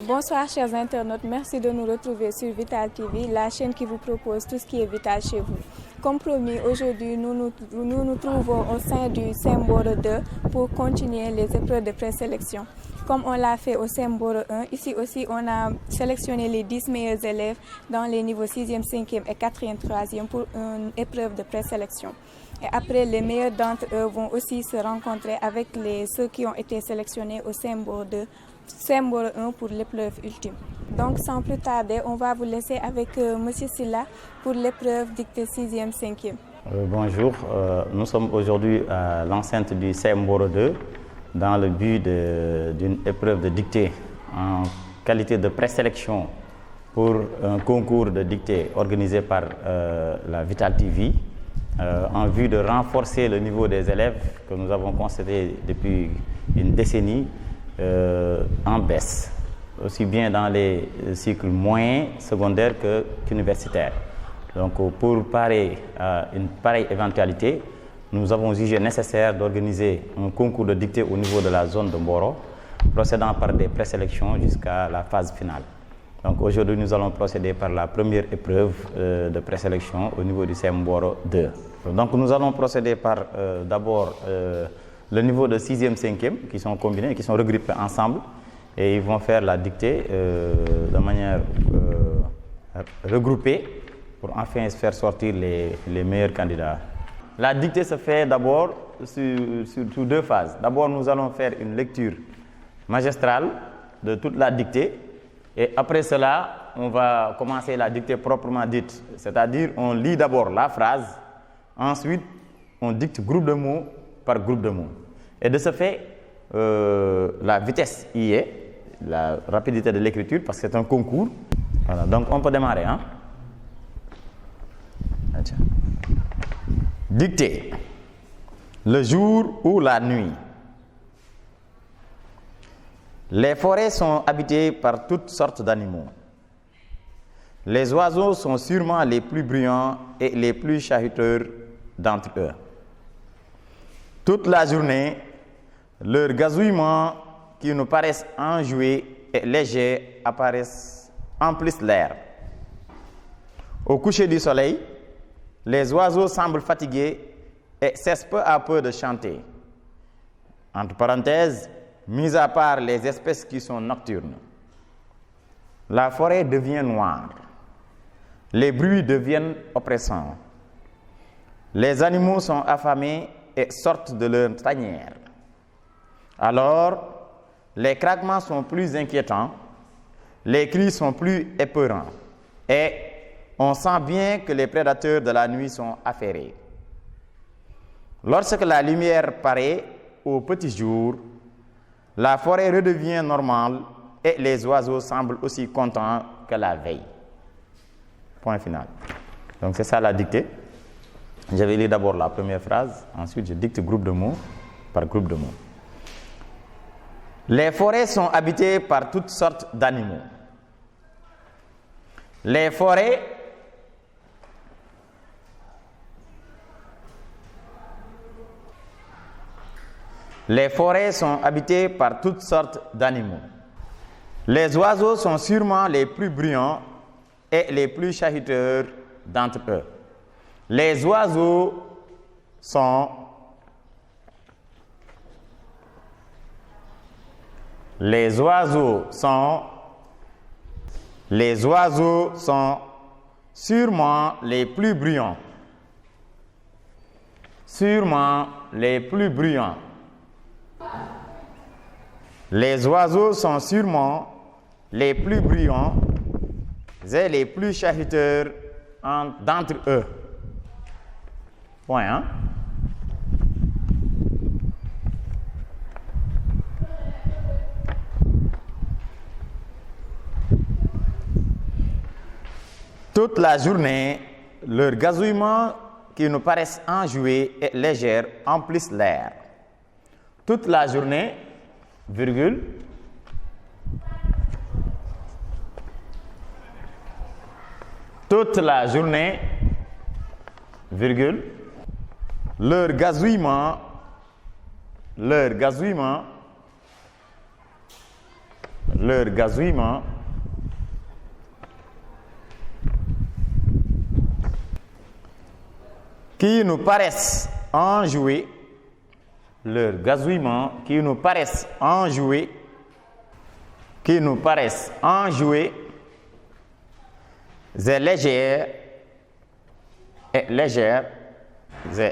Bonsoir chers internautes, merci de nous retrouver sur Vital TV, la chaîne qui vous propose tout ce qui est vital chez vous. Comme promis, aujourd'hui nous nous trouvons au sein du Semboro 2 pour continuer les épreuves de présélection. Comme on l'a fait au Semboro 1, ici aussi on a sélectionné les 10 meilleurs élèves dans les niveaux 6e, 5e et 4e, 3e pour une épreuve de présélection. Et après, les meilleurs d'entre eux vont aussi se rencontrer avec ceux qui ont été sélectionnés au Semboro 2, Semboro 1 pour l'épreuve ultime. Donc sans plus tarder, on va vous laisser avec M. Silla pour l'épreuve dictée 6e, 5e. Bonjour, nous sommes aujourd'hui à l'enceinte du Semboro 2 dans le but d'une épreuve de dictée en qualité de présélection pour un concours de dictée organisé par la Vital TV en vue de renforcer le niveau des élèves que nous avons constaté depuis une décennie en baisse, aussi bien dans les cycles moyens, secondaires qu'universitaires. Donc pour parer à une pareille éventualité, nous avons jugé nécessaire d'organiser un concours de dictée au niveau de la zone de Mboro, procédant par des présélections jusqu'à la phase finale. Donc aujourd'hui, nous allons procéder par la première épreuve de présélection au niveau du Semboro 2. Donc nous allons procéder par d'abord le niveau de 6e, 5e qui sont combinés, qui sont regroupés ensemble et ils vont faire la dictée de manière regroupée pour enfin faire sortir les meilleurs candidats. La dictée se fait d'abord sur deux phases. D'abord, nous allons faire une lecture magistrale de toute la dictée et après cela, on va commencer la dictée proprement dite. C'est-à-dire, on lit d'abord la phrase, ensuite, on dicte groupe de mots par groupe de mots. Et de ce fait, la vitesse y est, la rapidité de l'écriture, parce que c'est un concours. Voilà, donc on peut démarrer. Hein? Dictée. Le jour ou la nuit. Les forêts sont habitées par toutes sortes d'animaux. Les oiseaux sont sûrement les plus bruyants et les plus chahuteurs d'entre eux. Toute la journée, leurs gazouillements qui nous paraissent enjoués et légers apparaissent emplissent l'air. Au coucher du soleil, les oiseaux semblent fatigués et cessent peu à peu de chanter. Entre parenthèses, mis à part les espèces qui sont nocturnes. La forêt devient noire. Les bruits deviennent oppressants. Les animaux sont affamés et sortent de leur tanière. Alors, les craquements sont plus inquiétants, les cris sont plus épeurants et on sent bien que les prédateurs de la nuit sont affairés. Lorsque la lumière paraît au petit jour, la forêt redevient normale et les oiseaux semblent aussi contents que la veille. Point final. Donc c'est ça la dictée. Je vais lire d'abord la première phrase, ensuite je dicte groupe de mots par groupe de mots. Les forêts sont habitées par toutes sortes d'animaux. Les forêts sont habitées par toutes sortes d'animaux. Les oiseaux sont sûrement les plus bruyants et les plus chahuteurs d'entre eux. Les oiseaux sont sûrement les plus bruyants. Sûrement les plus bruyants. Les oiseaux sont sûrement les plus bruyants et les plus chahuteurs d'entre eux. Point, hein? Toute la journée, leurs gazouillements qui nous paraissent enjoués et légers emplissent l'air. Toute la journée, virgule, toute la journée, virgule, leurs gazouillements leur gazouillement qui nous paraissent enjoués, leur gazouillement qui nous paraissent enjoués, est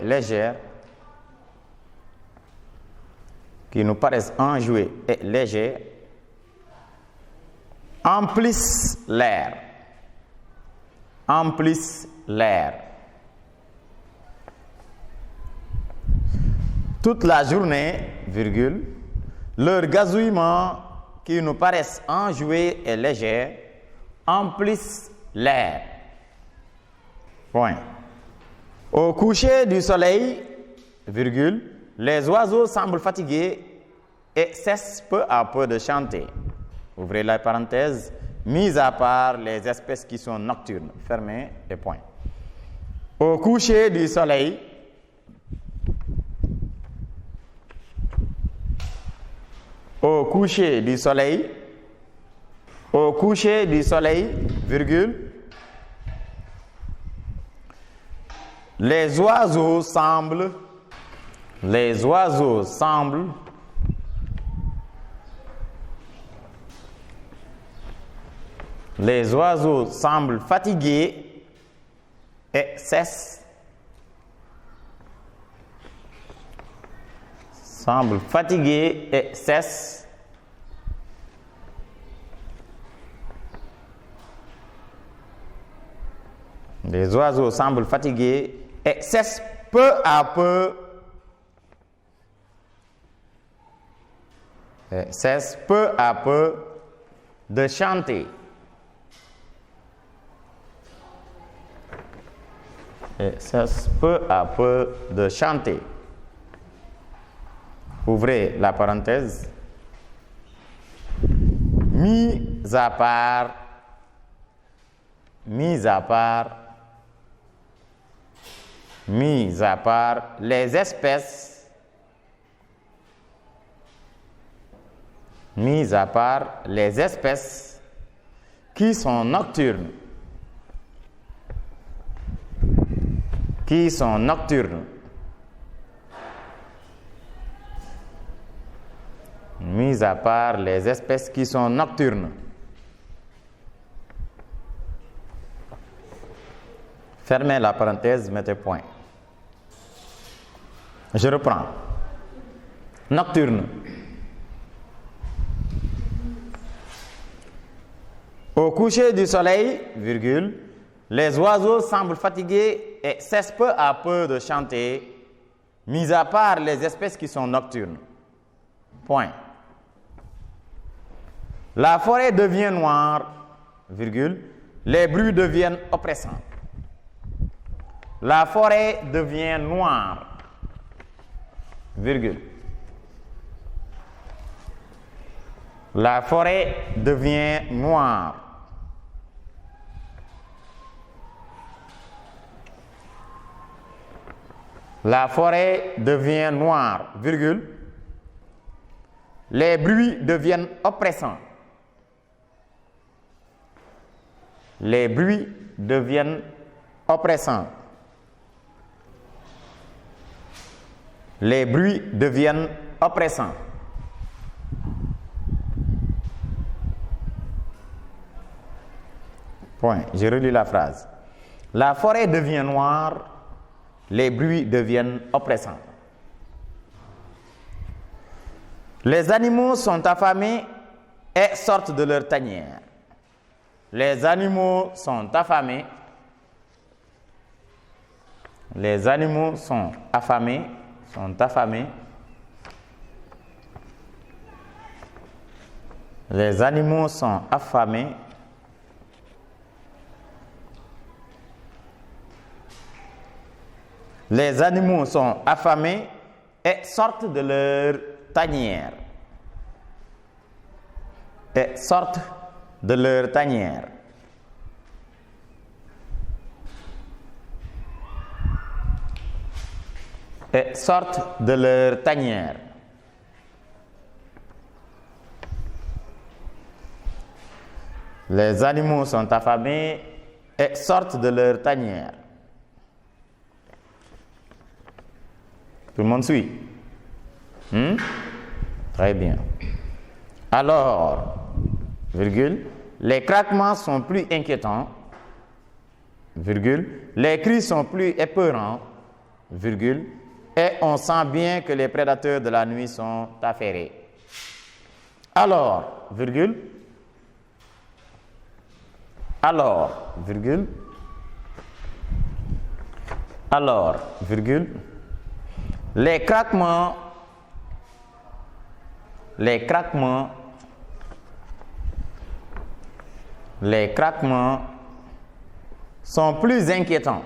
légère, qui nous paraissent enjoués et légers, emplissent l'air. Toute la journée, virgule, leurs gazouillements qui nous paraissent enjoués et légers emplissent l'air. Point. Au coucher du soleil, virgule, les oiseaux semblent fatigués et cessent peu à peu de chanter. Ouvrez la parenthèse, mis à part les espèces qui sont nocturnes. Fermez et point. Au coucher du soleil, virgule, les oiseaux semblent fatigués et cessent Les oiseaux semblent fatigués et cessent peu à peu de chanter. Ouvrez la parenthèse. Mis à part les espèces qui sont nocturnes. Mis à part les espèces qui sont nocturnes. Fermez la parenthèse, mettez point. Je reprends. Nocturne. Au coucher du soleil, virgule, les oiseaux semblent fatigués et cessent peu à peu de chanter, mis à part les espèces qui sont nocturnes. Point. La forêt devient noire, virgule, les bruits deviennent oppressants. La forêt devient noire, virgule. La forêt devient noire. La forêt devient noire, virgule. Les bruits deviennent oppressants. Les bruits deviennent oppressants. Les bruits deviennent oppressants. Point. Je relis la phrase. La forêt devient noire, les bruits deviennent oppressants. Les animaux sont affamés et sortent de leur tanière. Les animaux sont affamés. Les animaux sont affamés. Les animaux sont affamés. Les animaux sont affamés et sortent de leur tanière. Et sortent de leur tanière. Et sortent de leur tanière. Les animaux sont affamés et sortent de leur tanière. Tout le monde suit? Très bien. Alors, virgule, les craquements sont plus inquiétants, virgule, les cris sont plus épeurants, virgule, et on sent bien que les prédateurs de la nuit sont affairés. Alors, virgule, les craquements sont plus inquiétants.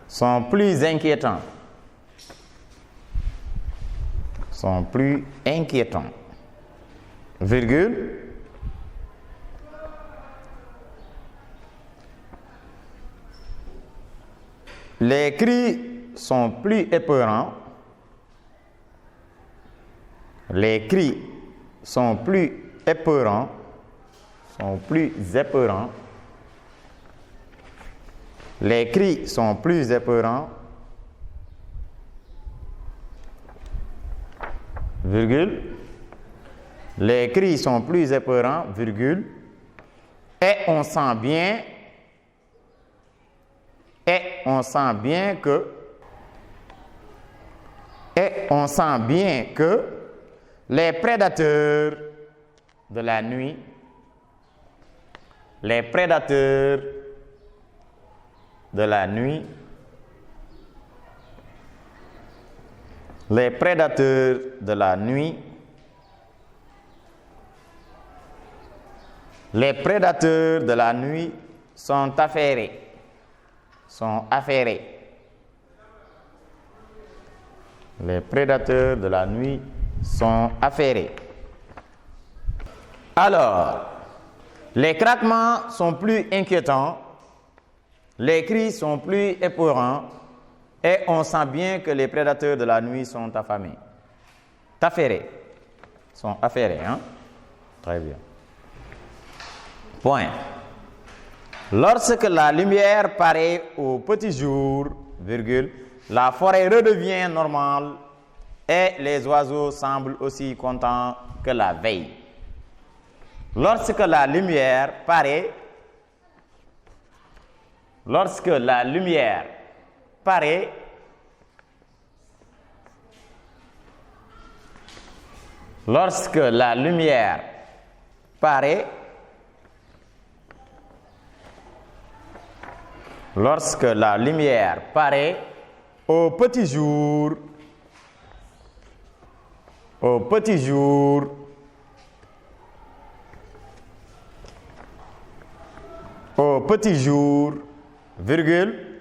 Sont plus inquiétants. Virgule. Les cris sont plus épeurants. Les cris sont plus épeurants. Les cris sont plus épeurants, virgule. Les cris sont plus épeurants, virgule. Et on sent bien que les prédateurs de la nuit, les prédateurs de la nuit sont affairés. Les prédateurs de la nuit sont affairés. Alors, les craquements sont plus inquiétants, les cris sont plus épeurants, et on sent bien que les prédateurs de la nuit sont affamés. Sont affairés, hein? Très bien. Point. Lorsque la lumière paraît au petit jour, virgule, la forêt redevient normale et les oiseaux semblent aussi contents que la veille. Lorsque la lumière paraît au petit jour, virgule,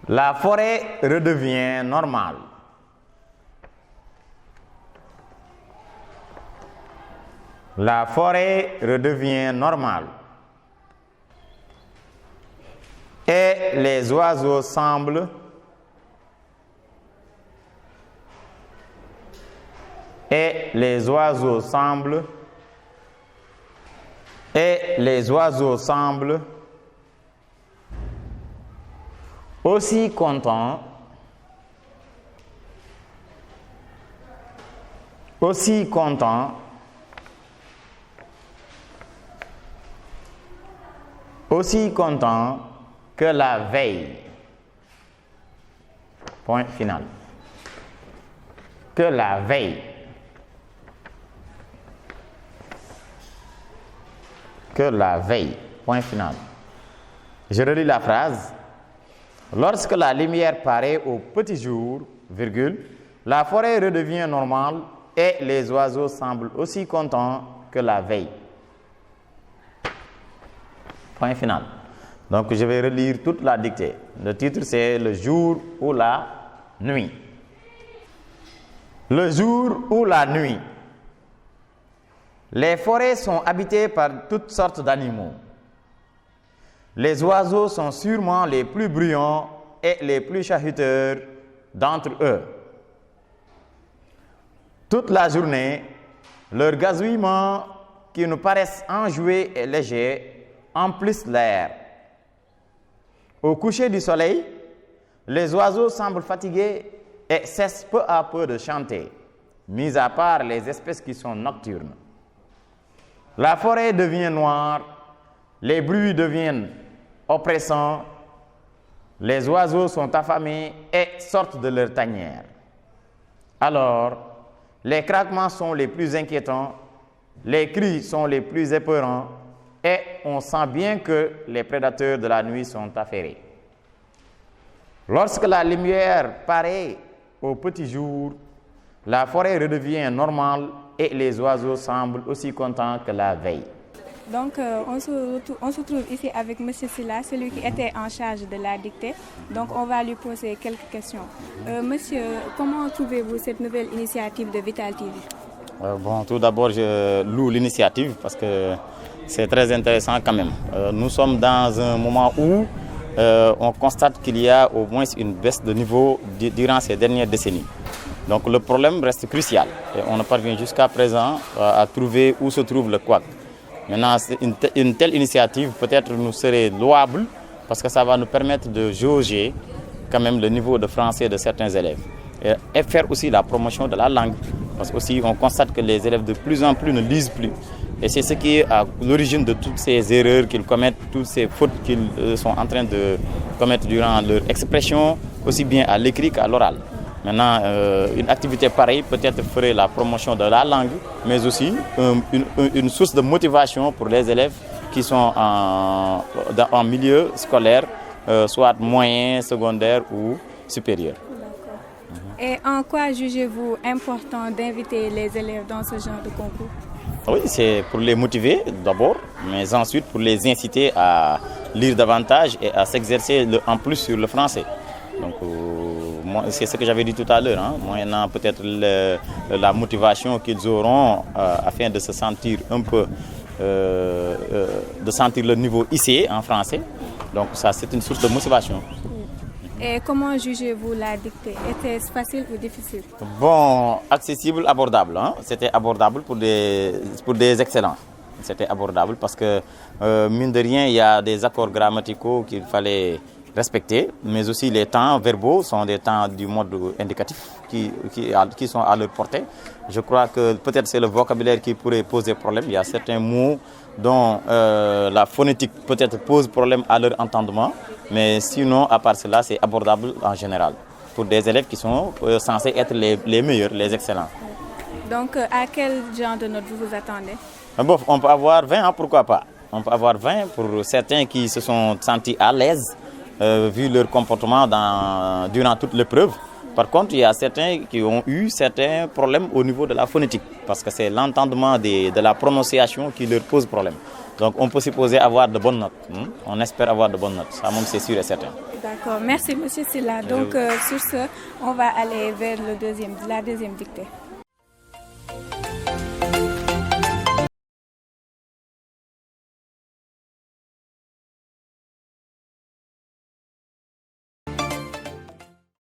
la forêt redevient normale. La forêt redevient normale. Et les oiseaux semblent aussi contents que la veille. Point final. Que la veille. Point final. Je relis la phrase. Lorsque la lumière paraît au petit jour, virgule, la forêt redevient normale et les oiseaux semblent aussi contents que la veille. Point final. Donc je vais relire toute la dictée. Le titre c'est le jour ou la nuit. Le jour ou la nuit. Les forêts sont habitées par toutes sortes d'animaux. Les oiseaux sont sûrement les plus bruyants et les plus chahuteurs d'entre eux. Toute la journée, leurs gazouillements qui nous paraissent enjoués et légers emplissent l'air. Au coucher du soleil, les oiseaux semblent fatigués et cessent peu à peu de chanter, mis à part les espèces qui sont nocturnes. La forêt devient noire, les bruits deviennent oppressants, les oiseaux sont affamés et sortent de leur tanière. Alors, les craquements sont les plus inquiétants, les cris sont les plus épeurants et on sent bien que les prédateurs de la nuit sont affairés. Lorsque la lumière paraît au petit jour, la forêt redevient normale et les oiseaux semblent aussi contents que la veille. Donc, on se trouve ici avec M. Sylla, celui qui était en charge de la dictée. Donc, on va lui poser quelques questions. Monsieur, comment trouvez-vous cette nouvelle initiative de Vital TV? Tout d'abord, je loue l'initiative parce que c'est très intéressant quand même. Nous sommes dans un moment où on constate qu'il y a au moins une baisse de niveau durant ces dernières décennies. Donc, le problème reste crucial et on ne parvient jusqu'à présent à trouver où se trouve le couac. Maintenant, une telle initiative peut-être nous serait louable parce que ça va nous permettre de jauger quand même le niveau de français de certains élèves et faire aussi la promotion de la langue. Parce qu'aussi on constate que les élèves de plus en plus ne lisent plus. Et c'est ce qui est à l'origine de toutes ces erreurs qu'ils commettent, toutes ces fautes qu'ils sont en train de commettre durant leur expression, aussi bien à l'écrit qu'à l'oral. Maintenant, une activité pareille peut-être ferait la promotion de la langue, mais aussi une source de motivation pour les élèves qui sont en milieu scolaire, soit moyen, secondaire ou supérieur. Et en quoi jugez-vous important d'inviter les élèves dans ce genre de concours? Oui, c'est pour les motiver d'abord, mais ensuite pour les inciter à lire davantage et à s'exercer en plus sur le français. Donc, c'est ce que j'avais dit tout à l'heure, hein, moyennant peut-être la motivation qu'ils auront afin de se sentir un peu, de sentir le niveau hissé en français. Donc ça, c'est une source de motivation. Et comment jugez-vous la dictée? Était-ce facile ou difficile? Bon, accessible, abordable. Hein. C'était abordable pour des excellents. C'était abordable parce que, mine de rien, il y a des accords grammaticaux qu'il fallait respecter, mais aussi les temps verbaux sont des temps du mode indicatif qui sont à leur portée. Je crois que peut-être c'est le vocabulaire qui pourrait poser problème. Il y a certains mots dont la phonétique peut-être pose problème à leur entendement, mais sinon, à part cela, c'est abordable en général pour des élèves qui sont censés être les meilleurs, les excellents. Donc, à quel genre de note vous vous attendez? Bon, on peut avoir 20, hein, pourquoi pas. On peut avoir 20 pour certains qui se sont sentis à l'aise vu leur comportement durant toute l'épreuve. Par contre, il y a certains qui ont eu certains problèmes au niveau de la phonétique, parce que c'est l'entendement de la prononciation qui leur pose problème. Donc, on peut supposer avoir de bonnes notes. On espère avoir de bonnes notes. Ça, même, c'est sûr et certain. D'accord. Merci, M. Sylla. Donc, sur ce, on va aller vers la deuxième dictée.